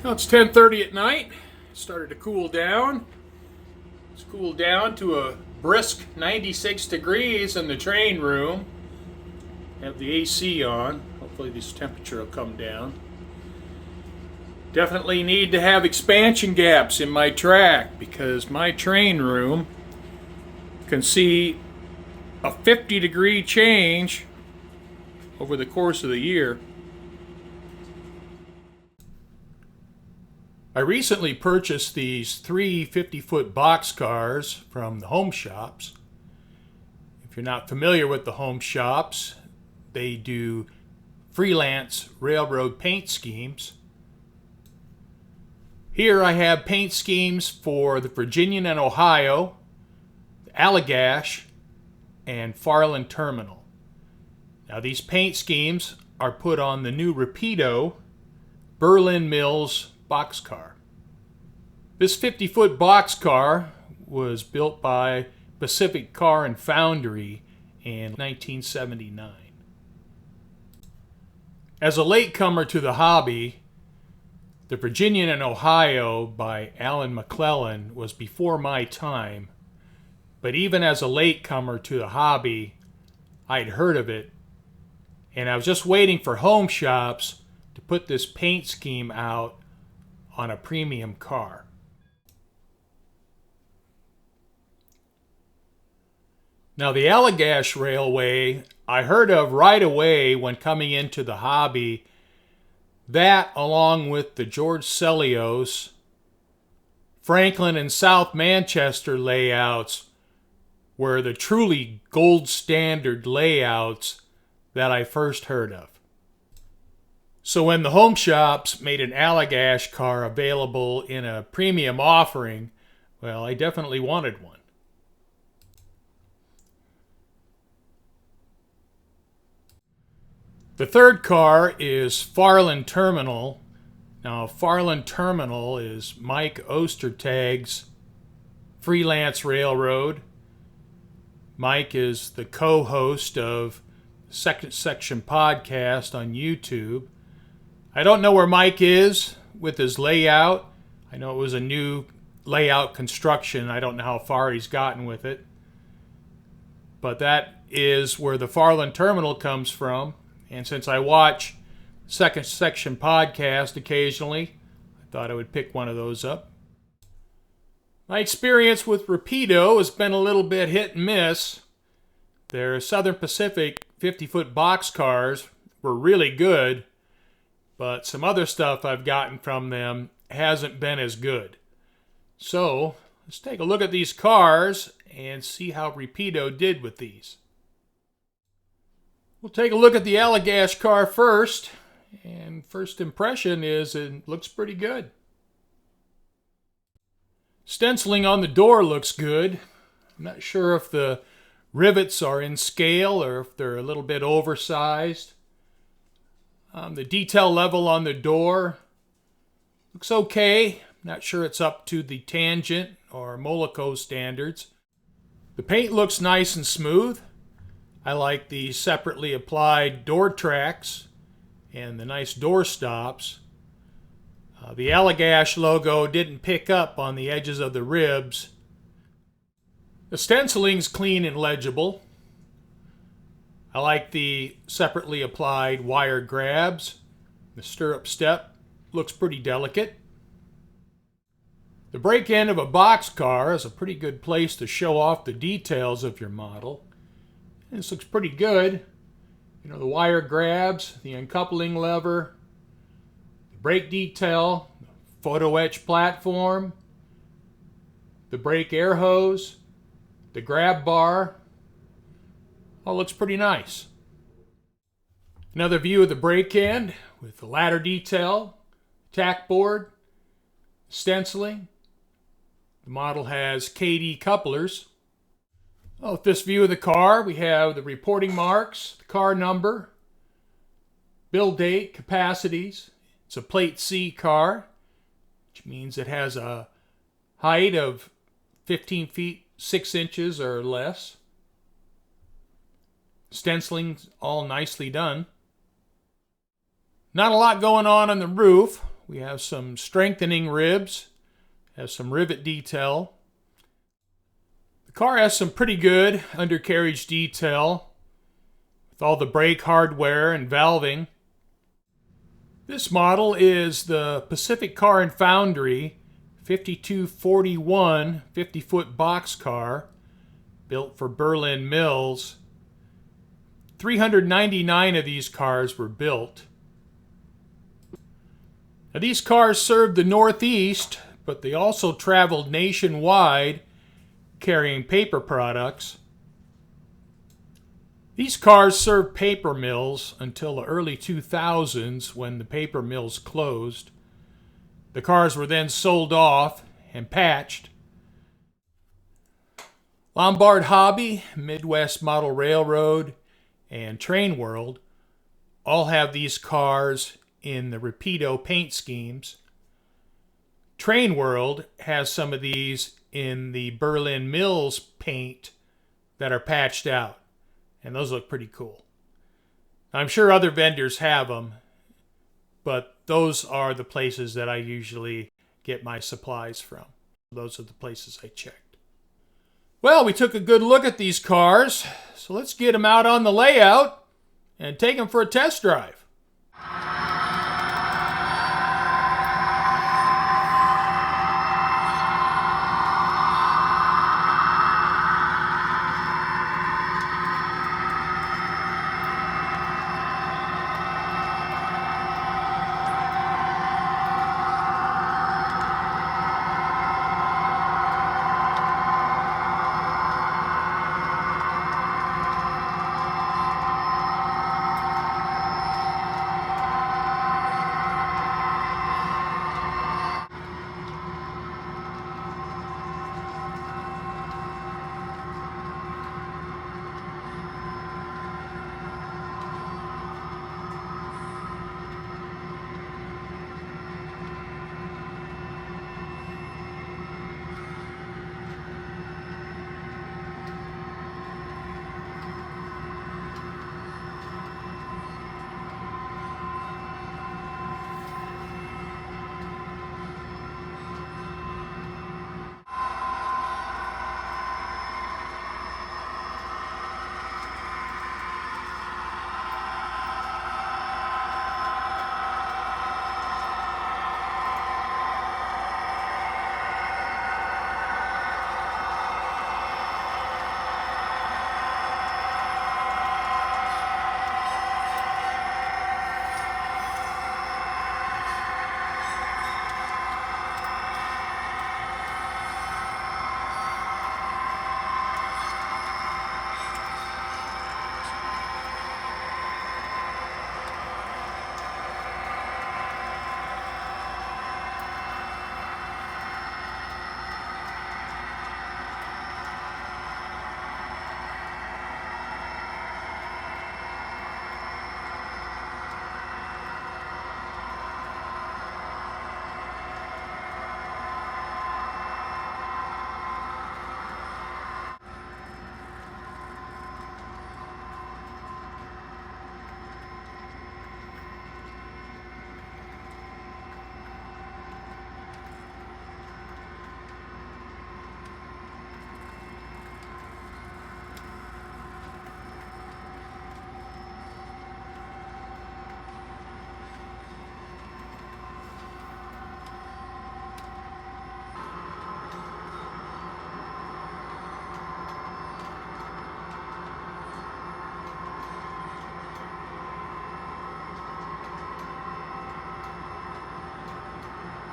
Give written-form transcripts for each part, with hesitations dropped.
Well, it's 10:30 at night. It started to cool down. It's cooled down to a brisk 96 degrees in the train room. Have the AC on. Hopefully this temperature will come down. Definitely need to have expansion gaps in my track because my train room can see a 50-degree change over the course of the year. I recently purchased these three 50-foot boxcars from the Home Shops. If you're not familiar with the Home Shops, they do freelance railroad paint schemes. Here I have paint schemes for the Virginian and Ohio, the Allagash, and Farland Terminal. Now these paint schemes are put on the new Rapido Berlin Mills boxcar. This 50-foot boxcar was built by Pacific Car and Foundry in 1979. As a latecomer to the hobby, the Virginian and Ohio by Alan McClellan was before my time, but even as a latecomer to the hobby, I'd heard of it, and I was just waiting for Home Shops to put this paint scheme out on a premium car. Now the Allagash Railway I heard of right away when coming into the hobby. That, along with the George Sellios, Franklin and South Manchester layouts, were the truly gold standard layouts that I first heard of. So when the Home Shops made an Allagash car available in a premium offering, well, I definitely wanted one. The third car is Farland Terminal. Now, Farland Terminal is Mike Ostertag's freelance railroad. Mike is the co-host of Second Section podcast on YouTube. I don't know where Mike is with his layout. I know it was a new layout construction. I don't know how far he's gotten with it. But that is where the Farland Terminal comes from. And since I watch Second Section podcast occasionally, I thought I would pick one of those up. My experience with Rapido has been a little bit hit and miss. Their Southern Pacific 50-foot boxcars were really good, but some other stuff I've gotten from them hasn't been as good. So let's take a look at these cars and see how Rapido did with these. We'll take a look at the Allagash car first, and first impression is it looks pretty good. Stenciling on the door looks good. I'm not sure if the rivets are in scale or if they're a little bit oversized. The detail level on the door looks okay. Not sure it's up to the Tangent or Molico standards. The paint looks nice and smooth. I like the separately applied door tracks and the nice door stops. The Allagash logo didn't pick up on the edges of the ribs. The stenciling's clean and legible. I like the separately applied wire grabs. The stirrup step looks pretty delicate. The break end of a boxcar is a pretty good place to show off the details of your model. This looks pretty good. You know, the wire grabs, the uncoupling lever, the brake detail, the photo etch platform, the brake air hose, the grab bar. All looks pretty nice. Another view of the brake end with the ladder detail, tack board, stenciling. The model has KD couplers. Well, with this view of the car, we have the reporting marks, the car number, build date, capacities. It's a Plate C car, which means it has a height of 15 feet 6 inches or less. Stenciling's all nicely done. Not a lot going on the roof. We have some strengthening ribs, has some rivet detail. The car has some pretty good undercarriage detail with all the brake hardware and valving. This model is the Pacific Car and Foundry 5241 50-foot boxcar built for Berlin Mills. 399 of these cars were built. Now, these cars served the Northeast, but they also traveled nationwide carrying paper products. These cars served paper mills until the early 2000s when the paper mills closed. The cars were then sold off and patched. Lombard Hobby, Midwest Model Railroad, and Train World all have these cars in the Rapido paint schemes. Train World has some of these in the Berlin Mills paint that are patched out, and those look pretty cool. I'm sure other vendors have them, but those are the places that I usually get my supplies from. Those are the places I checked. Well, we took a good look at these cars, so let's get them out on the layout and take them for a test drive.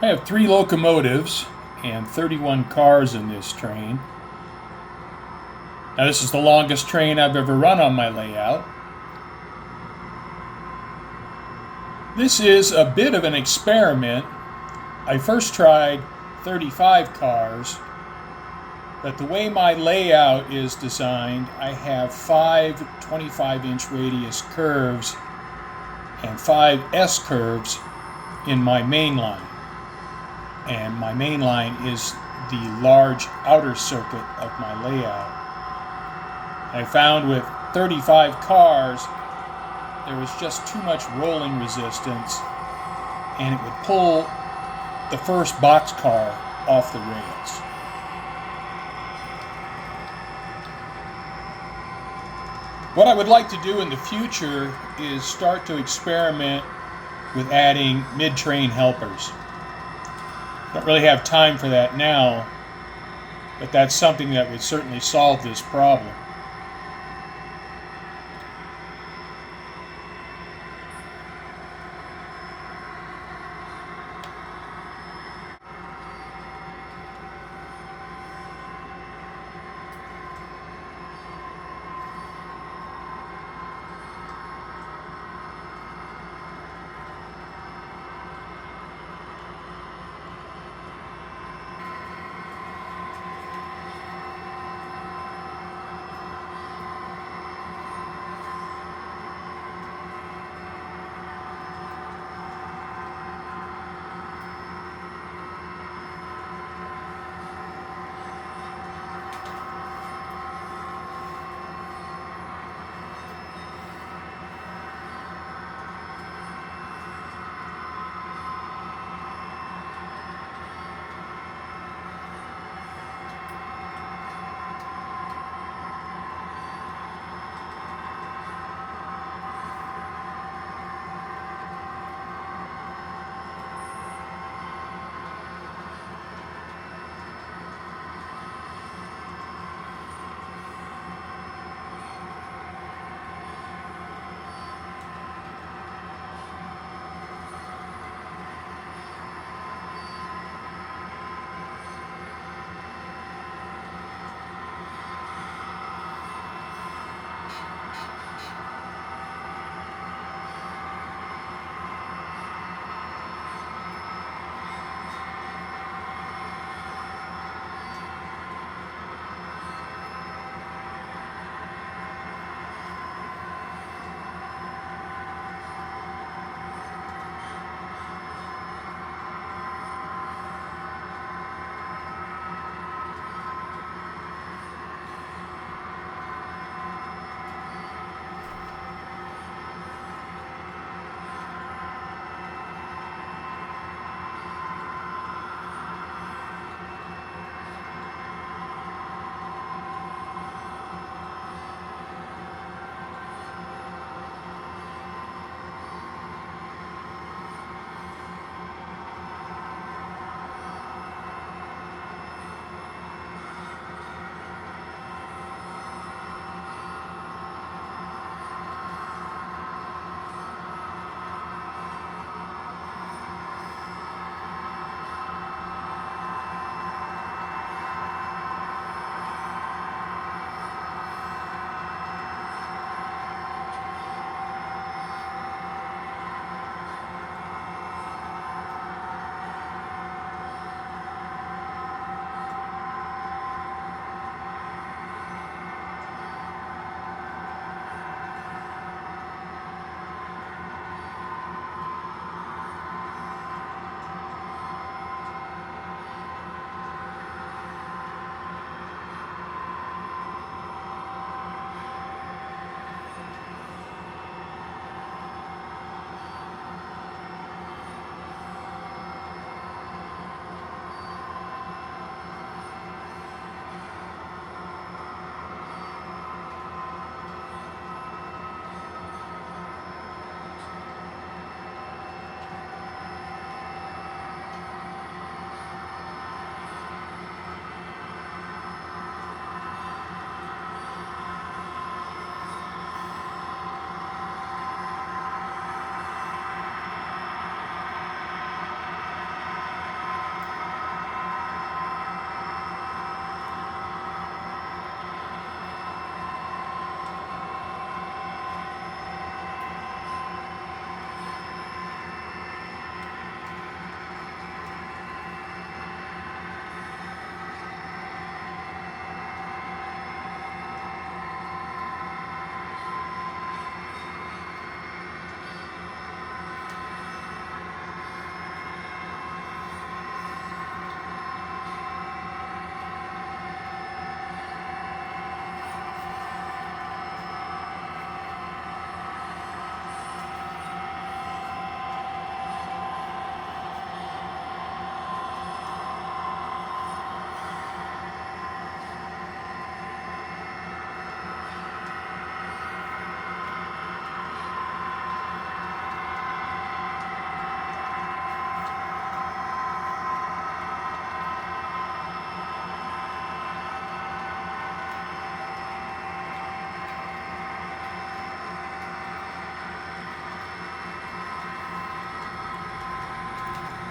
I have 3 locomotives and 31 cars in this train. Now, this is the longest train I've ever run on my layout. This is a bit of an experiment. I first tried 35 cars, but the way my layout is designed, I have 5 25-inch radius curves and 5 S curves in my main line. And my main line is the large outer circuit of my layout. I found with 35 cars, there was just too much rolling resistance, and it would pull the first boxcar off the rails. What I would like to do in the future is start to experiment with adding mid-train helpers. Don't really have time for that now, but that's something that would certainly solve this problem.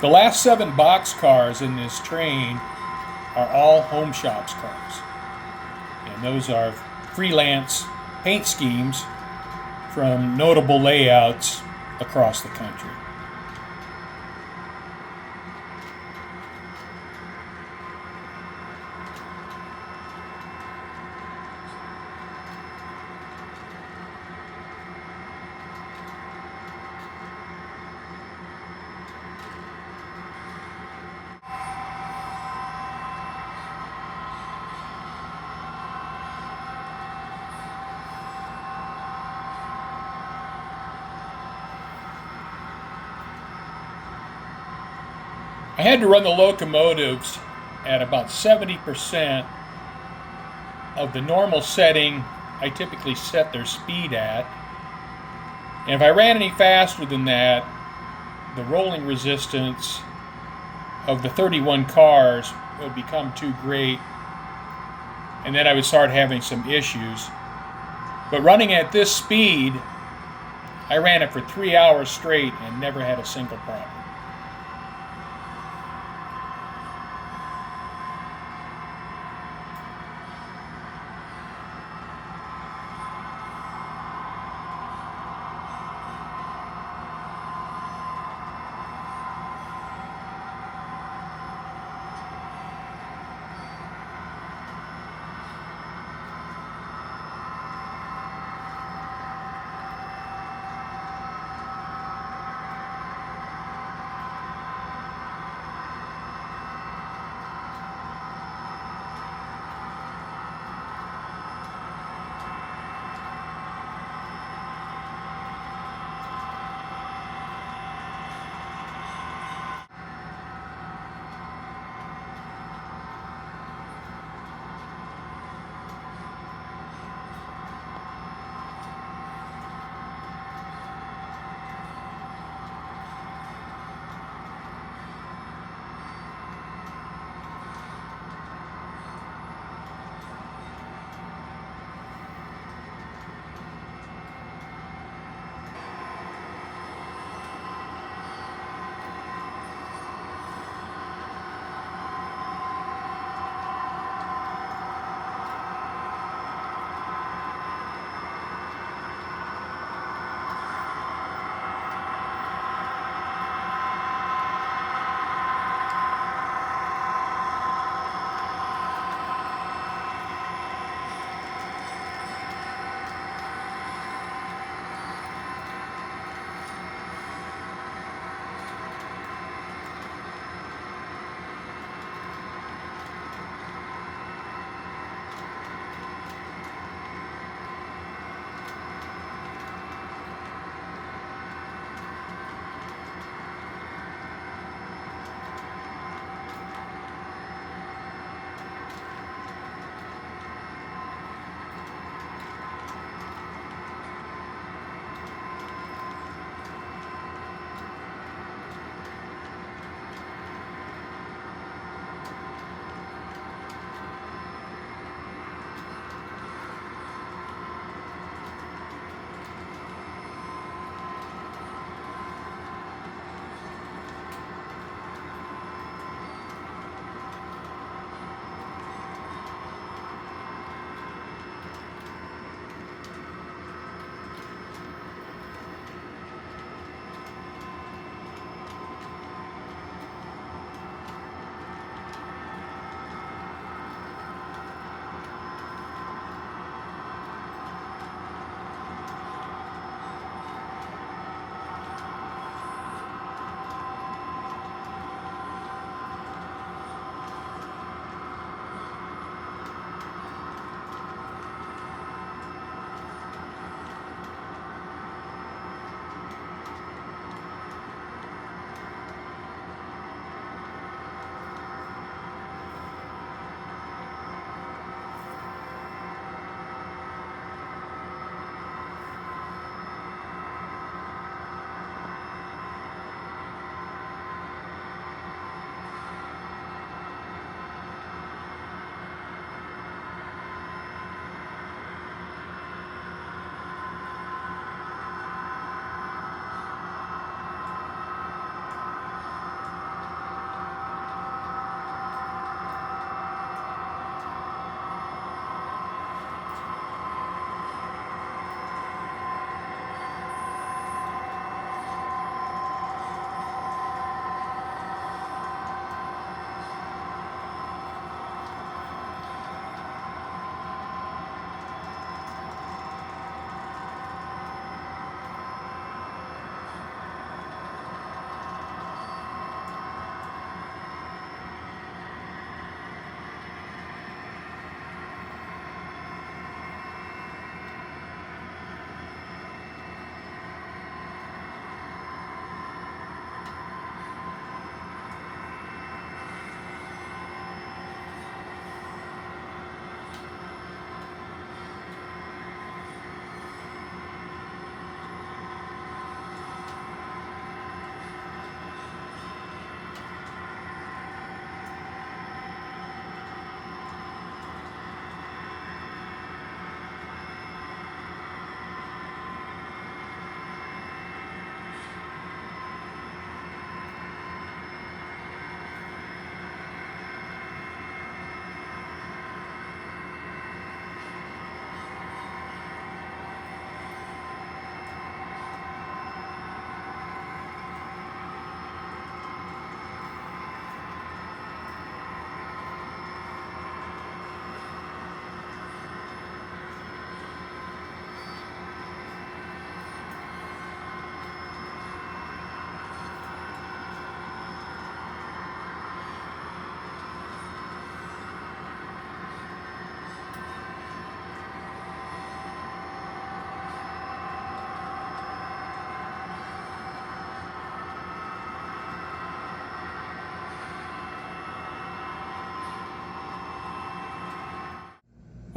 The last 7 box cars in this train are all Home Shops cars. And those are freelance paint schemes from notable layouts across the country. I had to run the locomotives at about 70% of the normal setting I typically set their speed at. And if I ran any faster than that, the rolling resistance of the 31 cars would become too great, and then I would start having some issues. But running at this speed, I ran it for 3 hours straight and never had a single problem.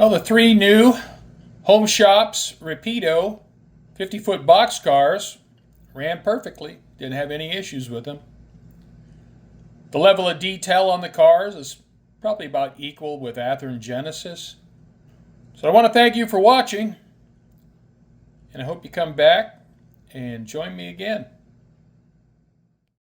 Well, the three new Home Shops Rapido 50-foot boxcars ran perfectly. Didn't have any issues with them. The level of detail on the cars is probably about equal with Athearn Genesis. So I want to thank you for watching, and I hope you come back and join me again.